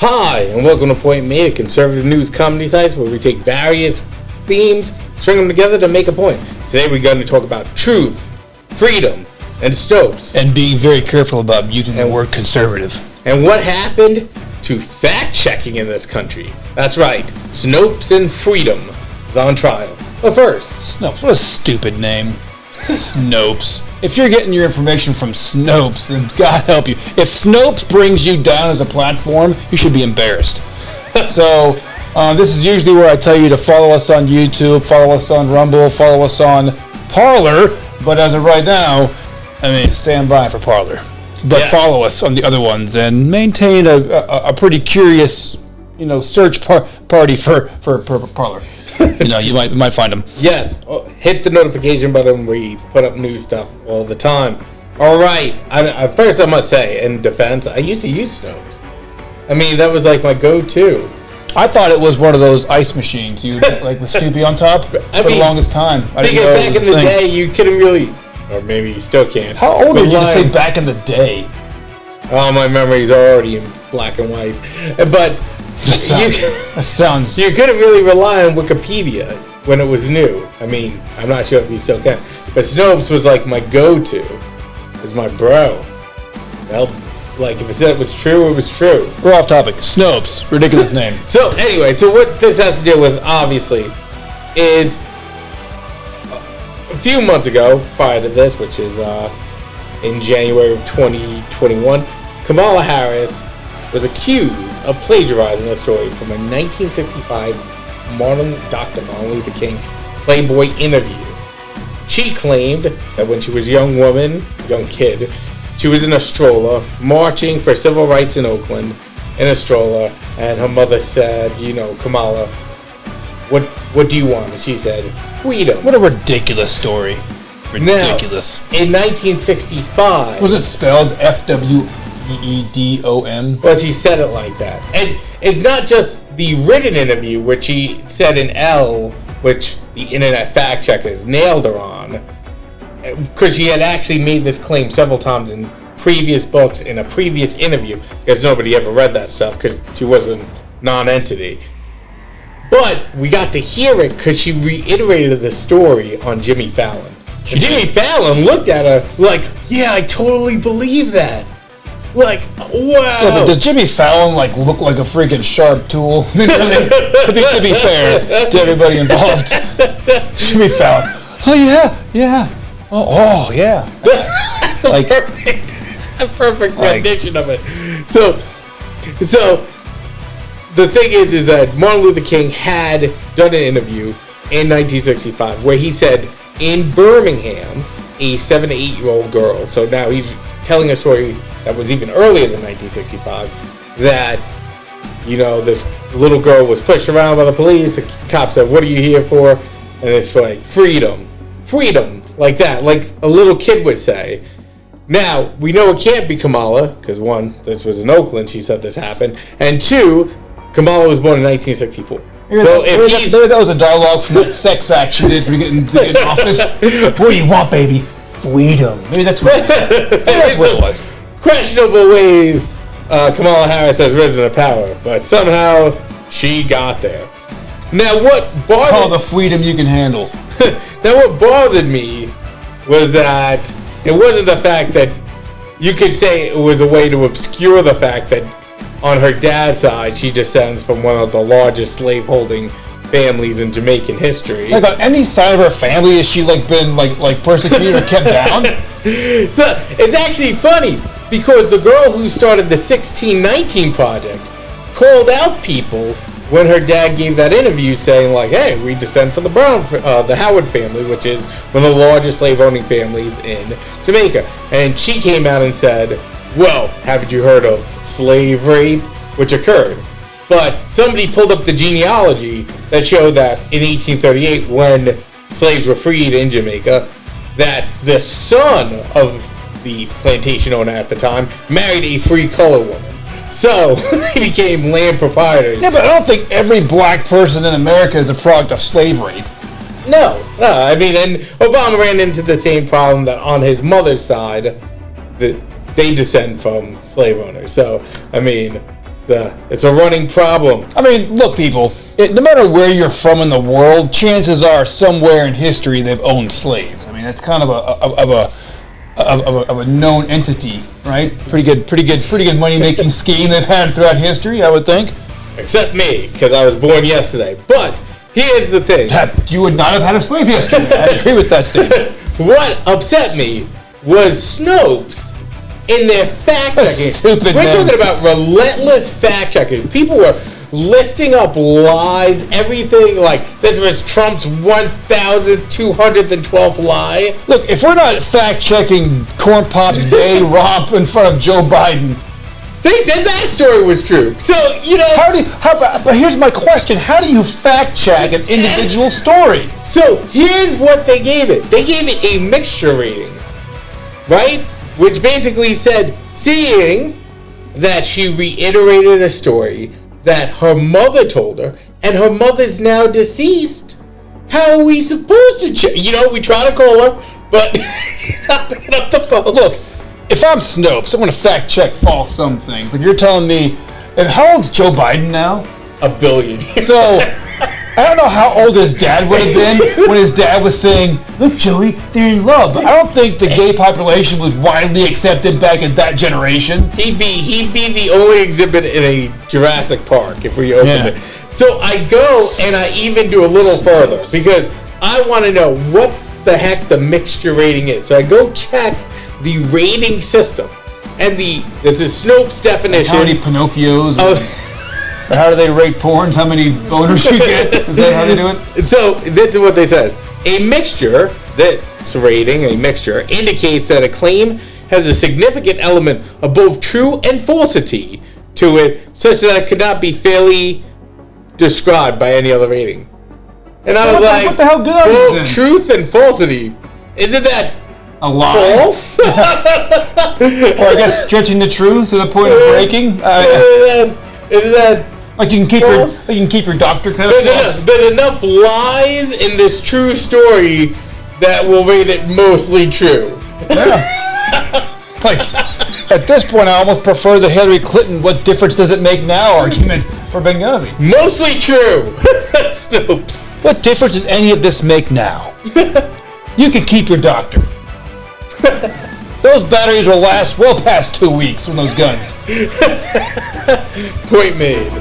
Hi, and welcome to Point Made, a conservative news comedy site where we take various themes, string them together to make a point. Today we're going to talk about truth, freedom, and Snopes. And being very careful about using the word conservative. And what happened to fact-checking in this country. That's right, Snopes and freedom is on trial. But first... Snopes, what a stupid name. Snopes. If you're getting your information from Snopes, then God help you. If Snopes brings you down as a platform, you should be embarrassed. So, this is usually where I tell you to follow us on YouTube, follow us on Rumble, follow us on Parler. But as of right now, stand by for Parler. But follow us on the other ones and maintain a pretty curious, search party for Parler. You might find them. Yes. Hit the notification button where you put up new stuff all the time. All right. First, I must say, in defense, I used to use Snopes. That was like my go-to. I thought it was one of those ice machines, like with Snoopy on top, for the longest time. I think back in the day, you couldn't really, or maybe you still can't. How old are you to say back in the day? Oh, my memory's already in black and white. But... That sounds... You couldn't really rely on Wikipedia when it was new. I'm not sure if you still can. But Snopes was like my go-to. It was my bro. Well, if it said it was true, it was true. We're off topic. Snopes. Ridiculous name. So, anyway, what this has to do with, obviously, is a few months ago, prior to this, which is in January of 2021, Kamala Harris was accused of plagiarizing a story from a 1965 Dr. Martin Luther King Playboy interview. She claimed that when she was a young kid, she was in a stroller marching for civil rights in Oakland in a stroller, and her mother said, Kamala, what do you want? And she said, freedom. What a ridiculous story. Ridiculous. Now, in 1965... Was it spelled FWEEDOM? Well, she said it like that. And it's not just the written interview, which she said in L, which the internet fact checkers nailed her on, because she had actually made this claim several times in previous books, in a previous interview, because nobody ever read that stuff, because she was a non-entity. But we got to hear it because she reiterated the story on Jimmy Fallon. Jimmy Fallon looked at her like, yeah, I totally believe that. Like, wow. Yeah, but does Jimmy Fallon look like a freaking sharp tool? to be fair to everybody involved, Jimmy Fallon. Oh yeah. Oh yeah. That's a perfect rendition of it. So the thing is that Martin Luther King had done an interview in 1965 where he said in Birmingham, a 7 to 8 year old girl. So now he's telling a story that was even earlier than 1965, that, this little girl was pushed around by the police. The cop said, what are you here for? And it's like, freedom, like that, like a little kid would say. Now, we know it can't be Kamala, because one, this was in Oakland, she said this happened, and two, Kamala was born in 1964. So that was a dialogue from that sex act she did for getting in office. What do you want, baby? Freedom. Maybe that's what it was. Questionable ways Kamala Harris has risen to power, but somehow she got there. Now, call the freedom you can handle. Now, what bothered me was that it wasn't the fact that you could say it was a way to obscure the fact that on her dad's side, she descends from one of the largest slave-holding families in Jamaican history. Like on any side of her family, has she been persecuted or kept down? So it's actually funny because the girl who started the 1619 Project called out people when her dad gave that interview, saying "Hey, we descend from the Howard family, which is one of the largest slave-owning families in Jamaica." And she came out and said, "Well, haven't you heard of slave rape, which occurred?" But somebody pulled up the genealogy that showed that in 1838, when slaves were freed in Jamaica, that the son of the plantation owner at the time married a free color woman. So they became land proprietors. Yeah, but I don't think every black person in America is a product of slavery. No. And Obama ran into the same problem that on his mother's side, they descend from slave owners. So, It's a running problem. I mean, look, people. No matter where you're from in the world, chances are somewhere in history they've owned slaves. I mean, that's kind of a known entity, right? Pretty good money-making scheme they've had throughout history, I would think. Except me, because I was born yesterday. But here's the thing: you would not have had a slave yesterday. I agree with that statement. What upset me was Snopes in their fact checking. We're talking about relentless fact checking. People were listing up lies, everything like this was Trump's 1,212th lie. Look, if we're not fact checking Corn Pop's gay romp in front of Joe Biden, they said that story was true. So but here's my question: how do you fact check an individual story? So here's what they gave it. They gave it a mixture rating, right? Which basically said, seeing that she reiterated a story that her mother told her, and her mother's now deceased. How are we supposed to check? We try to call her, but she's not picking up the phone. Look, if I'm Snopes, I'm going to fact check false some things. Like you're telling me, how old's Joe Biden now? 1 billion. So, I don't know how old his dad would have been when his dad was saying, look, Joey, they're in love. But I don't think the gay population was widely accepted back in that generation. He'd be the only exhibit in a Jurassic Park if we opened it. So I go and I even do a little further because I want to know what the heck the mixture rating is. So I go check the rating system. And this is Snopes' definition. Like how many Pinocchios? How do they rate porns? How many boners you get? Is that how they do it? So this is what they said. A mixture, this rating, a mixture, indicates that a claim has a significant element of both true and falsity to it, such that it could not be fairly described by any other rating. And I was like, what the hell good are both truth and falsity. Isn't that a lie? False? Or I guess stretching the truth to the point of breaking? Isn't that like you can keep your doctor cut? There's enough lies in this true story that will make it mostly true. Yeah. Like at this point, I almost prefer the Hillary Clinton "what difference does it make now" argument for Benghazi. Mostly true. Says Snopes. What difference does any of this make now? You can keep your doctor. Those batteries will last well past 2 weeks with those guns. Point made.